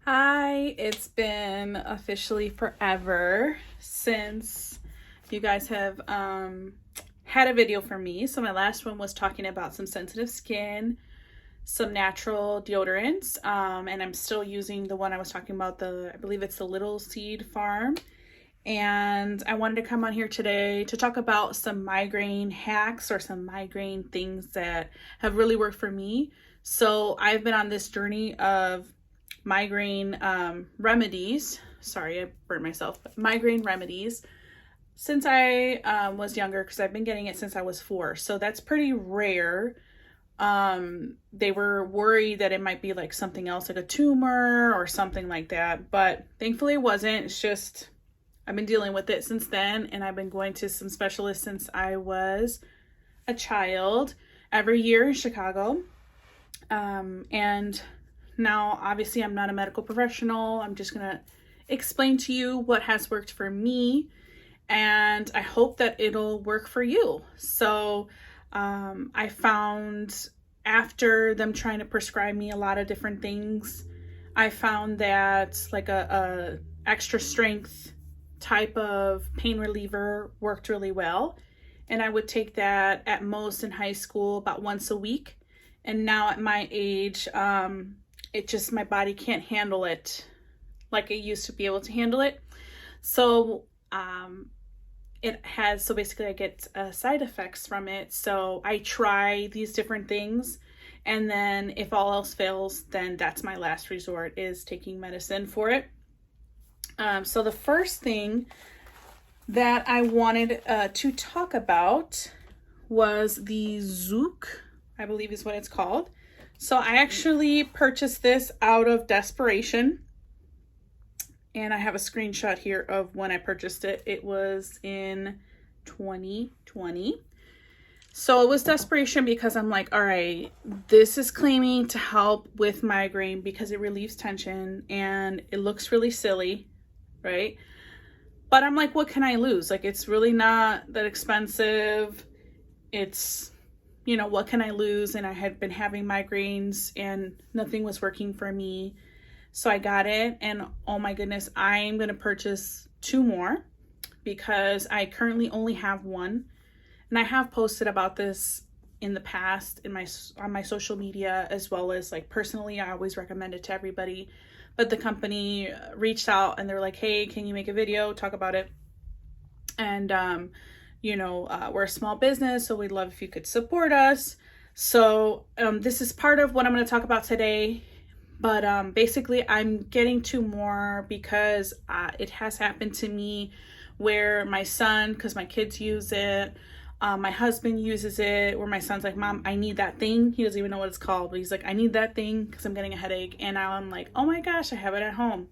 Hi, it's been officially forever since you guys have had a video from me. So my last one was talking about some sensitive skin, some natural deodorants, and I'm still using the one I was talking about, I believe it's the Little Seed Farm. And I wanted to come on here today to talk about some migraine hacks or some migraine things that have really worked for me. So I've been on this journey of migraine remedies. Sorry, I burnt myself. Migraine remedies since I was younger, because I've been getting it since I was 4. So that's pretty rare. They were worried that it might be like something else, like a tumor or something like that. But thankfully it wasn't. It's just I've been dealing with it since then, and I've been going to some specialists since I was a child every year in Chicago. And now, obviously, I'm not a medical professional. I'm just going to explain to you what has worked for me, and I hope that it'll work for you. So I found after them trying to prescribe me a lot of different things, I found that like a extra strength type of pain reliever worked really well. And I would take that at most in high school about once a week. And now at my age, my body can't handle it like it used to be able to handle it. So basically I get side effects from it. So I try these different things. And then if all else fails, then that's my last resort, is taking medicine for it. So the first thing that I wanted to talk about was the Zook, I believe is what it's called. So I actually purchased this out of desperation, and I have a screenshot here of when I purchased it. It was in 2020. So it was desperation because I'm like, all right, this is claiming to help with migraine because it relieves tension and it looks really silly, right? But I'm like, what can I lose? Like, it's really not that expensive. It's, what can I lose? And I had been having migraines and nothing was working for me. So I got it, and oh my goodness, I'm going to purchase 2 more because I currently only have one. And I have posted about this in the past on my social media, as well as like personally. I always recommend it to everybody. But the company reached out and they're like, hey, can you make a video, talk about it? And, we're a small business, so we'd love if you could support us. So this is part of what I'm going to talk about today. But basically, I'm getting 2 more because it has happened to me where my son, because my kids use it, my husband uses it, where my son's like, Mom, I need that thing. He doesn't even know what it's called, but he's like, I need that thing because I'm getting a headache. And now I'm like, oh my gosh, I have it at home.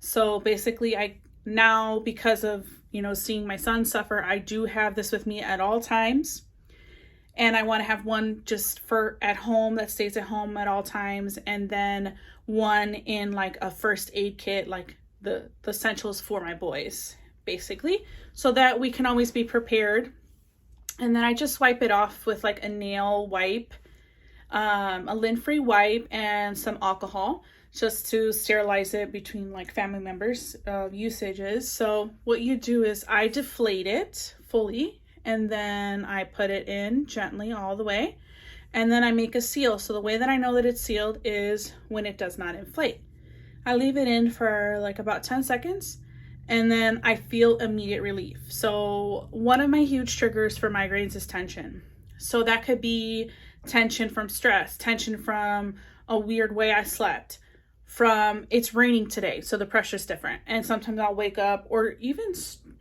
So basically, because of, seeing my son suffer, I do have this with me at all times. And I want to have one just for at home that stays at home at all times. And then one in like a first aid kit, like the essentials for my boys, basically, so that we can always be prepared. And then I just wipe it off with like a nail wipe, a lint-free wipe, and some alcohol just to sterilize it between like family members' usages. So what you do is I deflate it fully, and then I put it in gently all the way, and then I make a seal. So the way that I know that it's sealed is when it does not inflate. I leave it in for like about 10 seconds. And then I feel immediate relief. So one of my huge triggers for migraines is tension. So that could be tension from stress, tension from a weird way I slept, from it's raining today, so the pressure's different. And sometimes I'll wake up, or even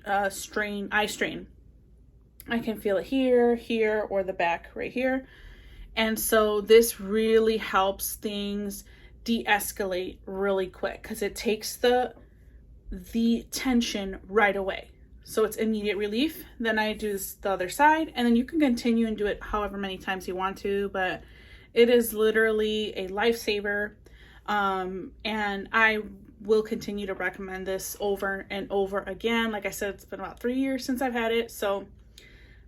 eye strain. I can feel it here, or the back right here. And so this really helps things de-escalate really quick because it takes the tension right away. So it's immediate relief. Then I do the other side, and then you can continue and do it however many times you want to, but it is literally a lifesaver. And I will continue to recommend this over and over again. Like I said, it's been about 3 years since I've had it, so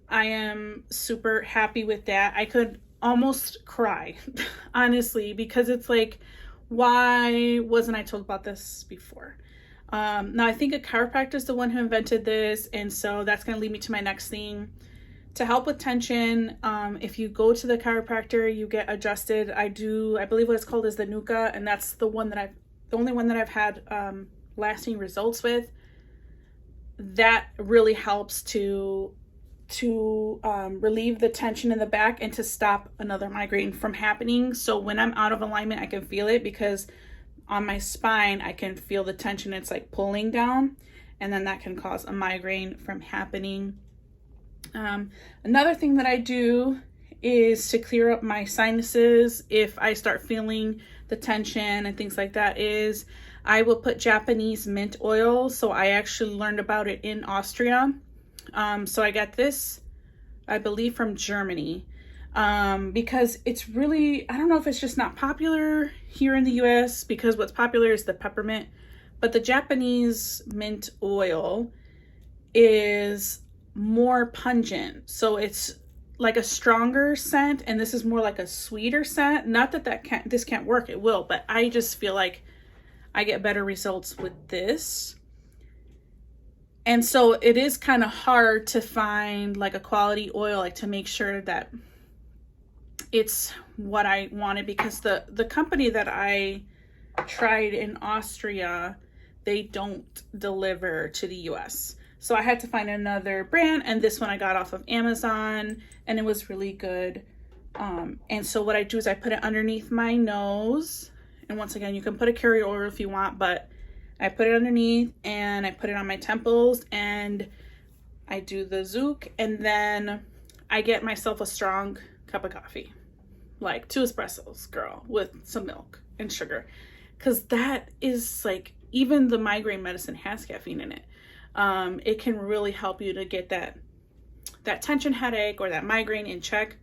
I am super happy with that. I could almost cry, honestly, because it's like why wasn't I told about this before? Now I think a chiropractor is the one who invented this, and so that's going to lead me to my next thing. To help with tension, if you go to the chiropractor, you get adjusted. I believe what it's called is the Nucca, and that's the only one that I've had lasting results with. That really helps to relieve the tension in the back and to stop another migraine from happening. So when I'm out of alignment, I can feel it, because on my spine, I can feel the tension. It's like pulling down, and then that can cause a migraine from happening. Another thing that I do is to clear up my sinuses if I start feeling the tension and things like that, is I will put Japanese mint oil. So I actually learned about it in Austria. So I got this, I believe, from Germany, because it's really, I don't know if it's just not popular here in the US, because what's popular is the peppermint, but the Japanese mint oil is more pungent. So it's like a stronger scent, and this is more like a sweeter scent. Not that this can't work, it will, but I just feel like I get better results with this. And so it is kind of hard to find like a quality oil, like to make sure that it's what I wanted, because the company that I tried in Austria, they don't deliver to the US. So I had to find another brand, and this one I got off of Amazon, and it was really good. And so what I do is I put it underneath my nose. And once again, you can put a carrier oil if you want, but I put it underneath, and I put it on my temples, and I do the zook, and then I get myself a strong cup of coffee, like 2 espressos, girl, with some milk and sugar. Because that is like, even the migraine medicine has caffeine in it. It can really help you to get that tension headache or that migraine in check.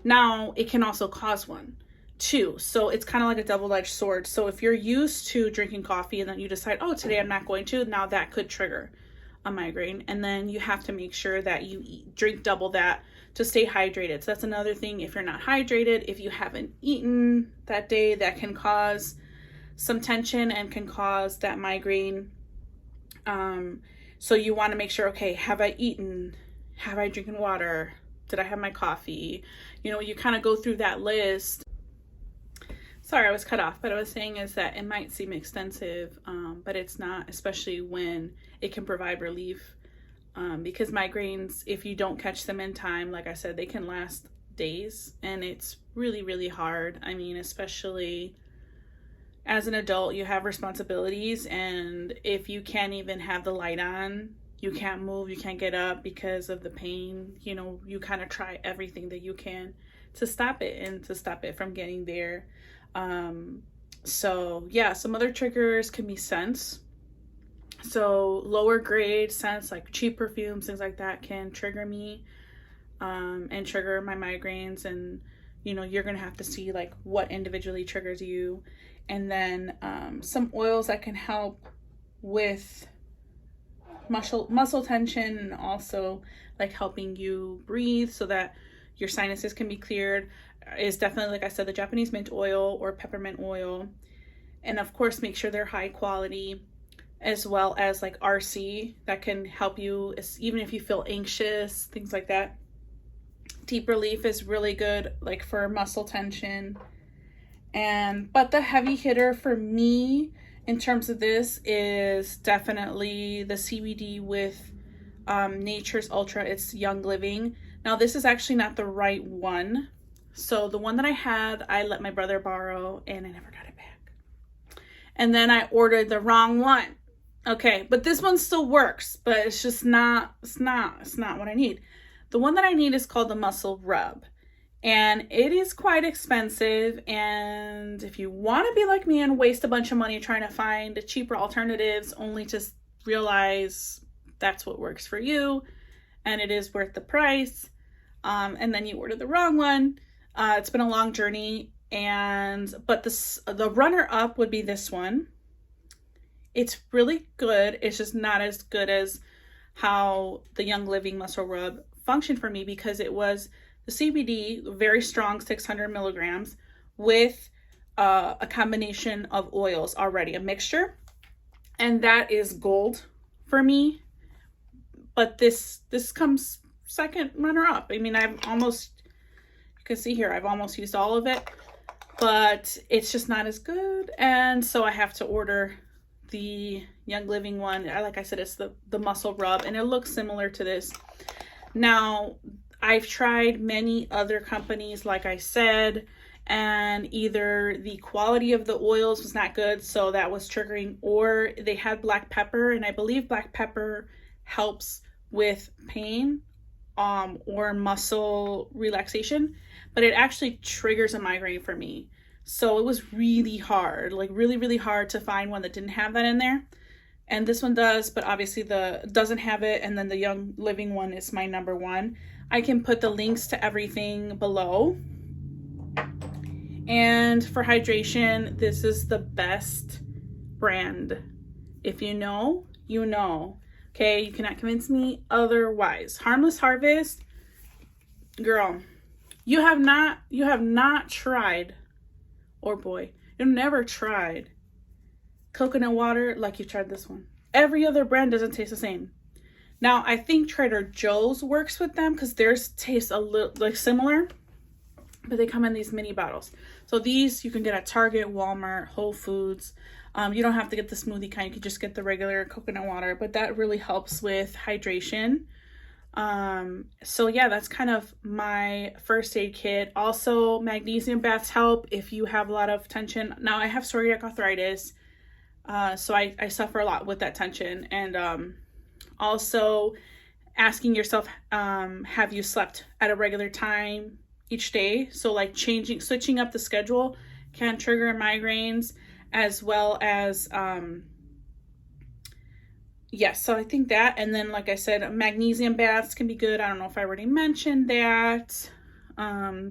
Now, it can also cause one too. So it's kind of like a double-edged sword. So if you're used to drinking coffee and then you decide, oh, today I'm not going to, now that could trigger a migraine. And then you have to make sure that you drink double that to stay hydrated. So that's another thing. If you're not hydrated, if you haven't eaten that day, that can cause some tension and can cause that migraine. So you want to make sure, okay, have I eaten? Have I drinking water? Did I have my coffee? You know, you kind of go through that list. Sorry, I was cut off, but I was saying is that it might seem extensive, but it's not, especially when it can provide relief. Because migraines, if you don't catch them in time, like I said, they can last days, and it's really, really hard. I mean, especially as an adult, you have responsibilities, and if you can't even have the light on, you can't move, you can't get up because of the pain, you know, you kind of try everything that you can to stop it and to stop it from getting there. So yeah, some other triggers can be scents. So lower grade scents like cheap perfumes, things like that can trigger me, and trigger my migraines. And, you know, you're going to have to see like what individually triggers you. And then, some oils that can help with muscle tension, and also like helping you breathe so that your sinuses can be cleared, is definitely, like I said, the Japanese mint oil or peppermint oil. And of course, make sure they're high quality, as well as like RC that can help you, even if you feel anxious, things like that. Deep relief is really good, like for muscle tension. But the heavy hitter for me in terms of this is definitely the CBD with Nature's Ultra. It's Young Living. Now, this is actually not the right one. So the one that I had, I let my brother borrow, and I never got it back. And then I ordered the wrong one. Okay, but this one still works, but it's just not what I need. The one that I need is called the Muscle Rub. And it is quite expensive, and if you want to be like me and waste a bunch of money trying to find cheaper alternatives only to realize that's what works for you and it is worth the price, and then you order the wrong one, it's been a long journey. But the runner-up would be this one. It's really good. It's just not as good as how the Young Living Muscle Rub functioned for me, because it was the CBD, very strong, 600 milligrams, with a combination of oils already, a mixture, and that is gold for me. But this comes second runner up. I mean, I've almost, you can see here, I've almost used all of it, but it's just not as good. And so I have to order the Young Living one. Like I said, it's the Muscle Rub, and it looks similar to this. Now, I've tried many other companies, like I said, and either the quality of the oils was not good, so that was triggering, or they had black pepper, and I believe black pepper helps with pain or muscle relaxation, but it actually triggers a migraine for me. So it was really hard, like really, really hard to find one that didn't have that in there. And this one does, but obviously doesn't have it. And then the Young Living one is my number one. I can put the links to everything below. And for hydration, this is the best brand. If you know, you know. Okay, you cannot convince me otherwise. Harmless Harvest, girl, you have not tried, or boy, you've never tried coconut water like you tried this one. Every other brand doesn't taste the same. Now, I think Trader Joe's works with them because theirs tastes a little like similar, but they come in these mini bottles. So these you can get at Target, Walmart, Whole Foods. You don't have to get the smoothie kind. You can just get the regular coconut water, but that really helps with hydration. So yeah, that's kind of my first aid kit. Also, magnesium baths help if you have a lot of tension. Now, I have psoriatic arthritis, so I suffer a lot with that tension. And also asking yourself, have you slept at a regular time each day? So like switching up the schedule can trigger migraines, as well as yes, so I think that. And then, like I said, magnesium baths can be good. I don't know if I already mentioned that.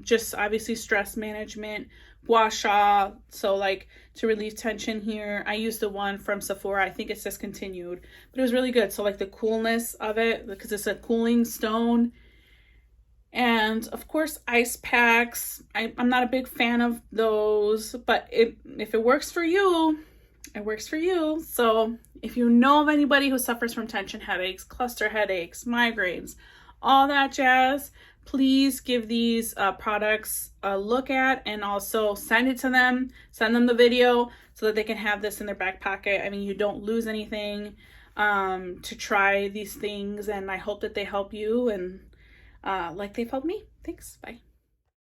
Just obviously stress management, Gua Sha, so like to relieve tension here. I used the one from Sephora. I think it's discontinued, but it was really good. So like the coolness of it, because it's a cooling stone. And of course, ice packs. I'm not a big fan of those, but if it works for you, it works for you. So if you know of anybody who suffers from tension headaches, cluster headaches, migraines, all that jazz, please give these products a look at, and also send it to them. Send them the video so that they can have this in their back pocket. I mean, you don't lose anything to try these things, and I hope that they help you and like they've helped me. Thanks. Bye.